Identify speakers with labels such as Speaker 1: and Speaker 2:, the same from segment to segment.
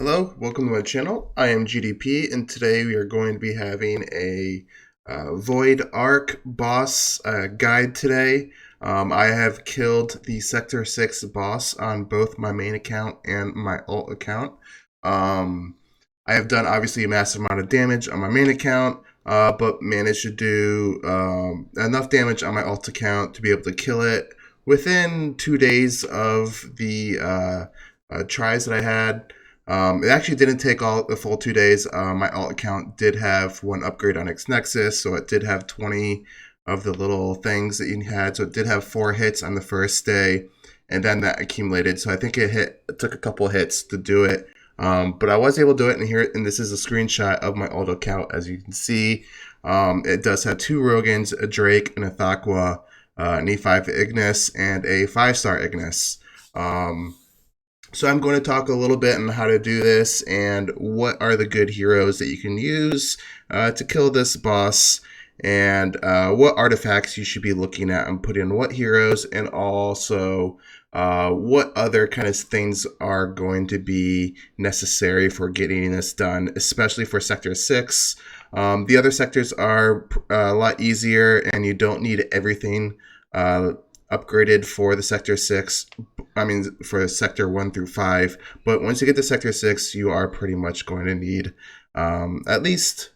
Speaker 1: Hello, welcome to my channel. I am GDP, and today we are going to be having a Void Arc boss guide today. I have killed the Sector 6 boss on both my main account and my alt account. Um, I have done obviously a massive amount of damage on my main account, but managed to do enough damage on my alt account to be able to kill it within 2 days of the tries that I had. It actually didn't take all the full 2 days. My alt account did have one upgrade on its Nexus, so it did have 20 of the little things that you had. So it did have 4 hits on the first day, and then that accumulated. So I think it took a couple hits to do it. But I was able to do it, and here, and this is a screenshot of my alt account. As you can see, it does have 2 Rogans, a Drake, and a Thaqua, an E5 Ignis, and a 5-star Ignis. So I'm going to talk a little bit on how to do this and what are the good heroes that you can use to kill this boss, and what artifacts you should be looking at and putting in what heroes, and also what other kind of things are going to be necessary for getting this done, especially for Sector 6. The other sectors are a lot easier, and you don't need everything upgraded for the Sector 6. I mean, for Sector 1 through 5. But once you get to Sector 6, you are pretty much going to need at least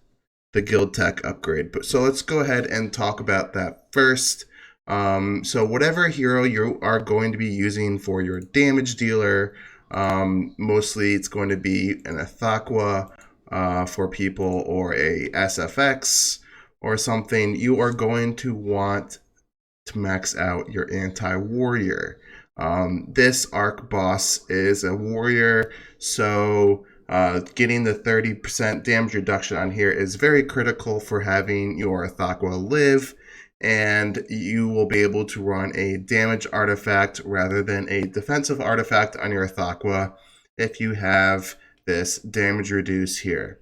Speaker 1: the Guild Tech upgrade. But so let's go ahead and talk about that first. So whatever hero you are going to be using for your damage dealer, mostly it's going to be an Athaqua for people, or a SFX or something. You are going to want to max out your anti-warrior. This arc boss is a warrior, so getting the 30% damage reduction on here is very critical for having your Thaqua live, and you will be able to run a damage artifact rather than a defensive artifact on your Thaqua if you have this damage reduce here.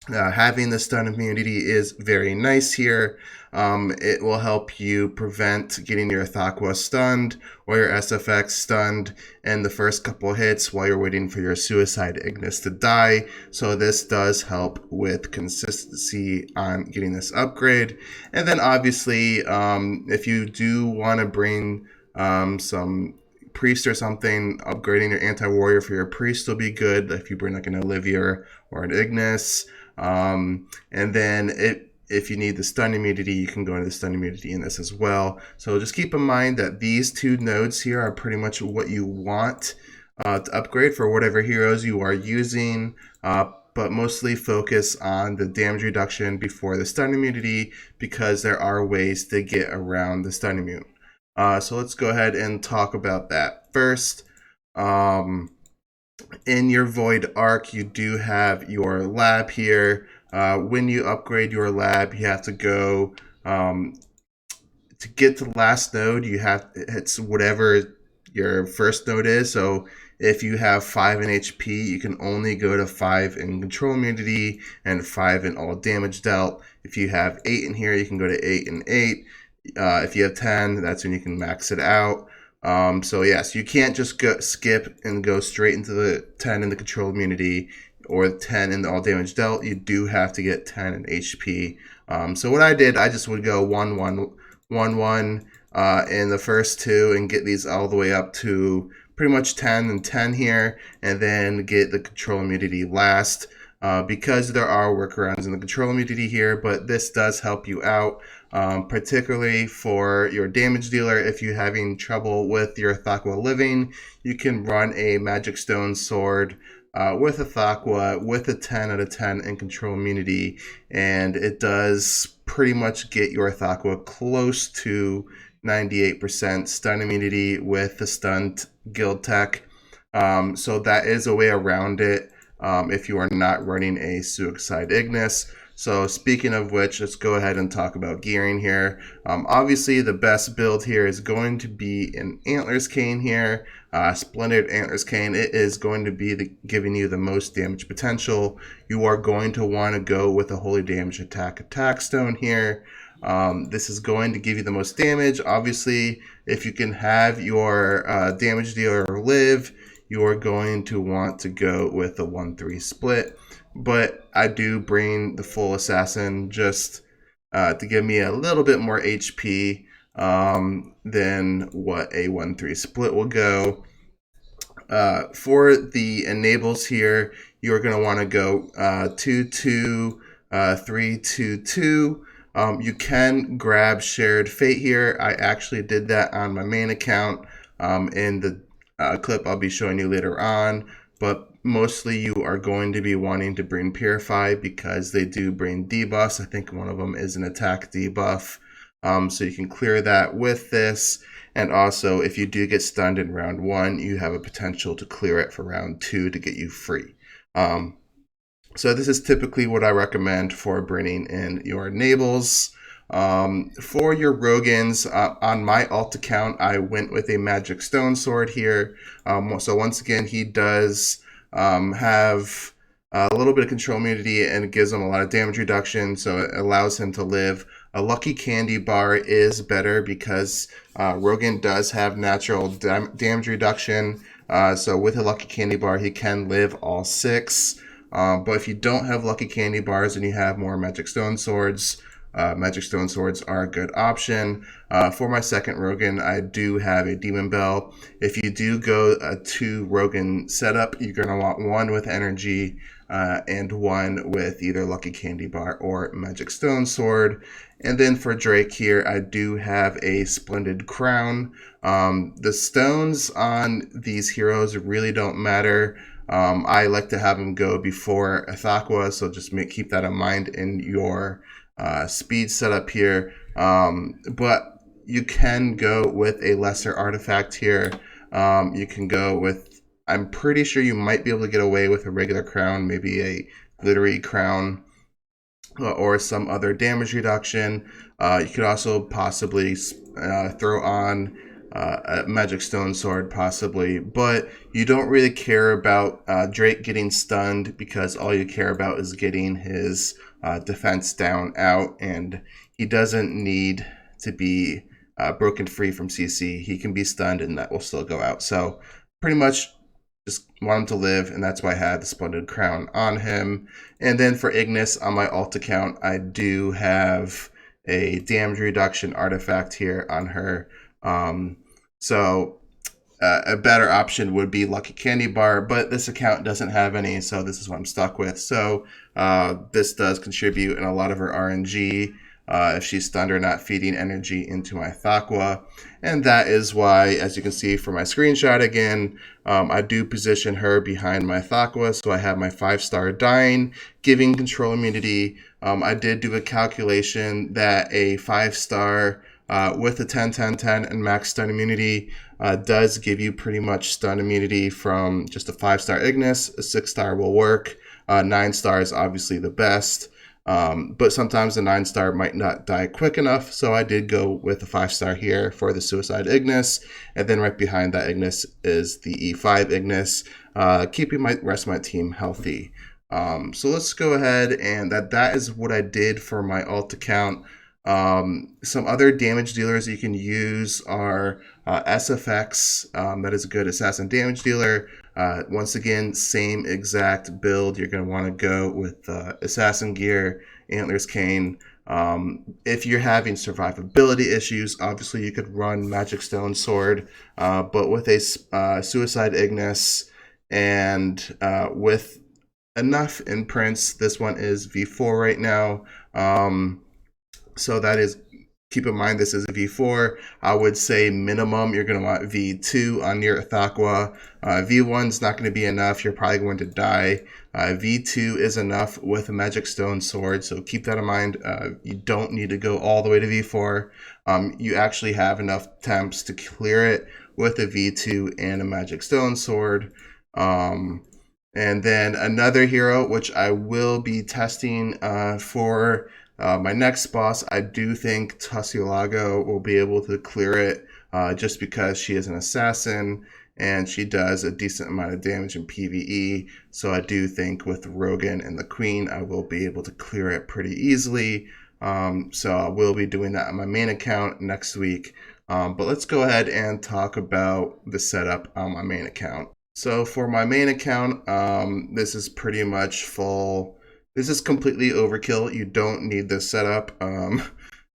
Speaker 1: Having the stun immunity is very nice here. It will help you prevent getting your Thaqua stunned or your SFX stunned in the first couple hits while you're waiting for your Suicide Ignis to die. So this does help with consistency on getting this upgrade. And then obviously, if you do want to bring some priest or something, upgrading your anti-warrior for your priest will be good if you bring like an Olivia or an Ignis. And then if you need the stun immunity, you can go into the stun immunity in this as well. So just keep in mind that these 2 nodes here are pretty much what you want to upgrade for whatever heroes you are using, but mostly focus on the damage reduction before the stun immunity, because there are ways to get around the stun immune. So let's go ahead and talk about that first. In your Void Arc, you do have your lab here. When you upgrade your lab, you have to go to get to the last node. It's whatever your first node is. So if you have 5 in HP, you can only go to 5 in control immunity and 5 in all damage dealt. If you have 8 in here, you can go to 8 and 8. If you have 10, that's when you can max it out. So yes, you can't just skip and go straight into the 10 in the control immunity or 10 in the all damage dealt. You do have to get 10 in HP. So what I did, I just would go 1 1 1 1 in the first 2 and get these all the way up to pretty much 10 and 10 here, and then get the control immunity last. Because there are workarounds in the control immunity here, but this does help you out, particularly for your damage dealer. If you're having trouble with your Thaqua living, you can run a Magic Stone Sword with a Thaqua with a 10 out of 10 in control immunity, and it does pretty much get your Thaqua close to 98% stun immunity with the stunned guild tech. So that is a way around it. If you are not running a Suicide Ignis. So speaking of which, let's go ahead and talk about gearing here. Obviously, the best build here is going to be an Antlers Cane here. Splendid Antlers Cane. It is going to be giving you the most damage potential. You are going to want to go with a Holy Damage Attack Stone here. This is going to give you the most damage. Obviously, if you can have your damage dealer live, you are going to want to go with a 1-3 split. But I do bring the full assassin just to give me a little bit more HP than what a 1-3 split will go. For the enables here, you're going to want to go 2-2, 3-2-2. You can grab Shared Fate here. I actually did that on my main account in the clip I'll be showing you later on. But mostly you are going to be wanting to bring Purify because they do bring debuffs. I think one of them is an attack debuff. So you can clear that with this. And also, if you do get stunned in round 1, you have a potential to clear it for round 2 to get you free. So this is typically what I recommend for bringing in your enables. For your Rogans, on my alt account, I went with a Magic Stone Sword here. So once again, he does have a little bit of control immunity, and it gives him a lot of damage reduction, so it allows him to live. A Lucky Candy Bar is better because Rogan does have natural damage reduction. So with a Lucky Candy Bar, he can live all 6. But if you don't have Lucky Candy Bars and you have more Magic Stone Swords, Magic Stone Swords are a good option. For my second Rogan, I do have a Demon Bell. If you do go a 2 Rogan setup, you're going to want 1 with energy and 1 with either Lucky Candy Bar or Magic Stone Sword. And then for Drake here, I do have a Splendid Crown. The stones on these heroes really don't matter. I like to have them go before Athaqua, so just keep that in mind in your speed setup here. But you can go with a lesser artifact here. You can go with, I'm pretty sure you might be able to get away with a regular crown, maybe a glittery crown or some other damage reduction. You could also possibly throw on a Magic Stone Sword, possibly, but you don't really care about Drake getting stunned because all you care about is getting his defense down out, and he doesn't need to be broken free from CC. He can be stunned and that will still go out. So pretty much just want him to live, and that's why I had the Splendid Crown on him. And then for Ignis on my alt account, I do have a damage reduction artifact here on her. So a better option would be Lucky Candy Bar, but this account doesn't have any, so this is what I'm stuck with. So this does contribute in a lot of her RNG. If she's stunned or not feeding energy into my Thaqua. And that is why, as you can see from my screenshot again, I do position her behind my Thaqua. So I have my 5-star dying, giving control immunity. I did do a calculation that a 5-star with a 10-10-10 and max stun immunity does give you pretty much stun immunity from just a 5-star Ignis. A 6-star will work. 9-star is obviously the best. But sometimes the 9-star might not die quick enough, so I did go with a 5-star here for the Suicide Ignis, and then right behind that Ignis is the E5 Ignis, keeping my rest of my team healthy. So let's go ahead, and that is what I did for my alt account. Some other damage dealers you can use are SFX, that is a good assassin damage dealer. Once again, same exact build. You're going to want to go with assassin gear, antlers cane. If you're having survivability issues, obviously you could run Magic Stone Sword, but with a Suicide Ignis and with enough imprints, this one is V4 right now. So that is, keep in mind this is a V4. I would say minimum you're going to want V2 on your Athaqua. V1's not going to be enough. You're probably going to die. V2 is enough with a Magic Stone Sword, so keep that in mind. You don't need to go all the way to V4. You actually have enough attempts to clear it with a V2 and a Magic Stone Sword. And then another hero, which I will be testing for my next boss, I do think Tussilago will be able to clear it just because she is an assassin and she does a decent amount of damage in PvE. So I do think with Rogan and the Queen, I will be able to clear it pretty easily. So I will be doing that on my main account next week. But let's go ahead and talk about the setup on my main account. So for my main account, this is pretty much full. This is completely overkill. You don't need this setup.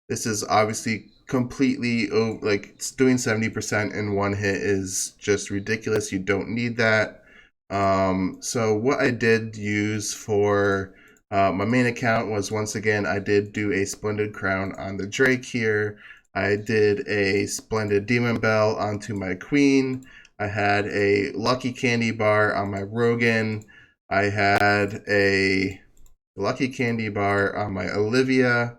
Speaker 1: This is obviously completely like it's doing 70% in one hit is just ridiculous. You don't need that. So what I did use for my main account was, once again, I did do a Splendid Crown on the Drake here. I did a Splendid Demon Bell onto my Queen. I had a Lucky Candy Bar on my Rogan. I had a Lucky Candy Bar on my Olivia.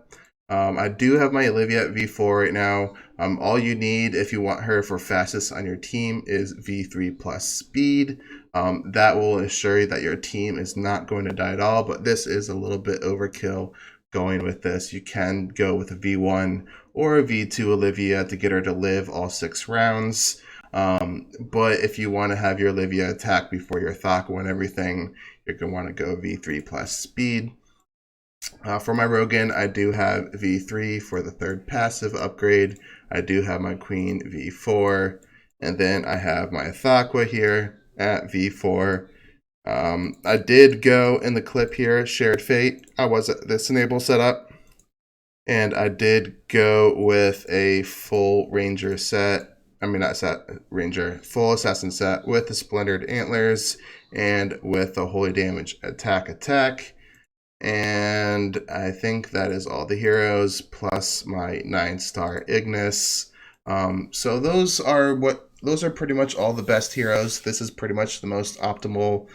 Speaker 1: I do have my Olivia at V4 right now. All you need if you want her for fastest on your team is V3 plus speed. That will assure you that your team is not going to die at all, but this is a little bit overkill going with this. You can go with a V1 or a V2 Olivia to get her to live all 6 rounds. But if you want to have your Olivia attack before your Thakwa and everything, you're going to want to go V3 plus speed. For my Rogan, I do have V3 for the 3rd passive upgrade. I do have my Queen V4. And then I have my Thakwa here at V4. I did go in the clip here, Shared Fate. I was at this enable setup. And I did go with a full Ranger set. I mean, not set, Ranger, full Assassin set with the Splendid Antlers and with the Holy Damage attack. And I think that is all the heroes plus my 9-star Ignis. So those are pretty much all the best heroes. This is pretty much the most optimal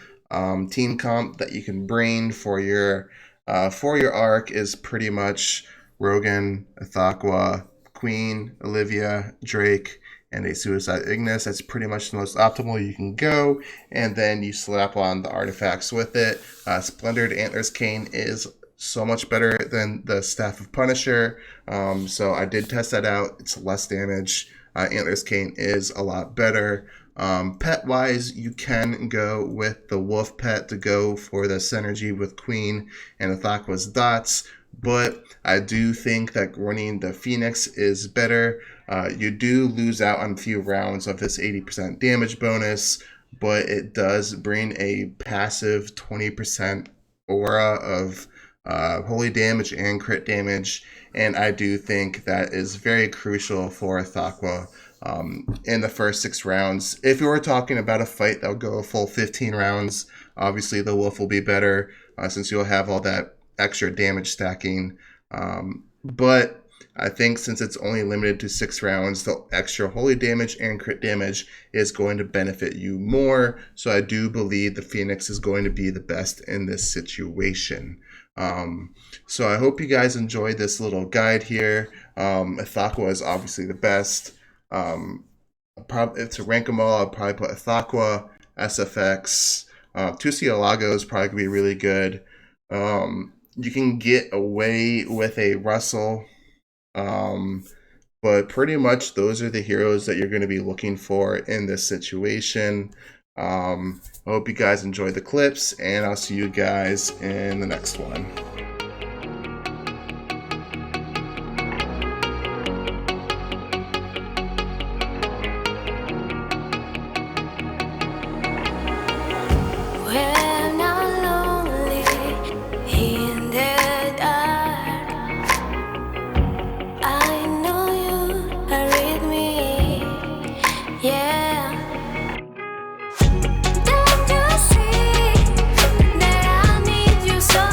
Speaker 1: team comp that you can bring for your arc. Is pretty much Rogan, Thakwa, Queen, Olivia, Drake, and a Suicide Ignis. That's pretty much the most optimal you can go. And then you slap on the artifacts with it. Splendid Antlers Cane is so much better than the Staff of Punisher. So I did test that out. It's less damage. Antlers Cane is a lot better. Pet-wise, you can go with the Wolf Pet to go for the synergy with Queen and Thakwa's Dots. But I do think that running the Phoenix is better. You do lose out on a few rounds of this 80% damage bonus, but it does bring a passive 20% aura of holy damage and crit damage, and I do think that is very crucial for Thakwa in the first 6 rounds. If you were talking about a fight that would go a full 15 rounds, obviously the Wolf will be better since you'll have all that extra damage stacking. But I think since it's only limited to 6 rounds, the extra holy damage and crit damage is going to benefit you more. So I do believe the Phoenix is going to be the best in this situation. So I hope you guys enjoyed this little guide here. Thakwa is obviously the best. To rank them all, I'll probably put Thakwa, SFX, Tusialago is probably going to be really good. You can get away with a Russell. But pretty much those are the heroes that you're going to be looking for in this situation. I hope you guys enjoyed the clips, and I'll see you guys in the next one.
Speaker 2: When I'm lonely in the dark, I know you are with me, yeah. Don't you see that I need you so?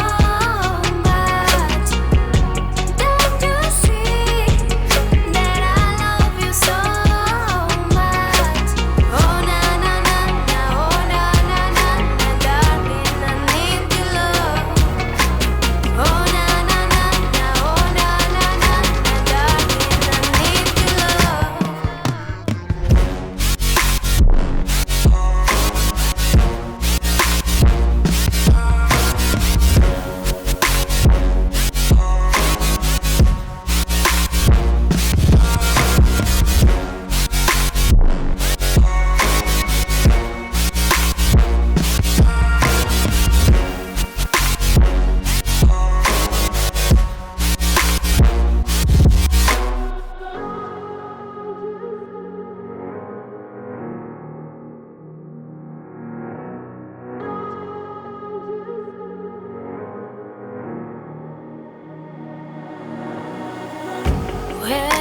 Speaker 2: where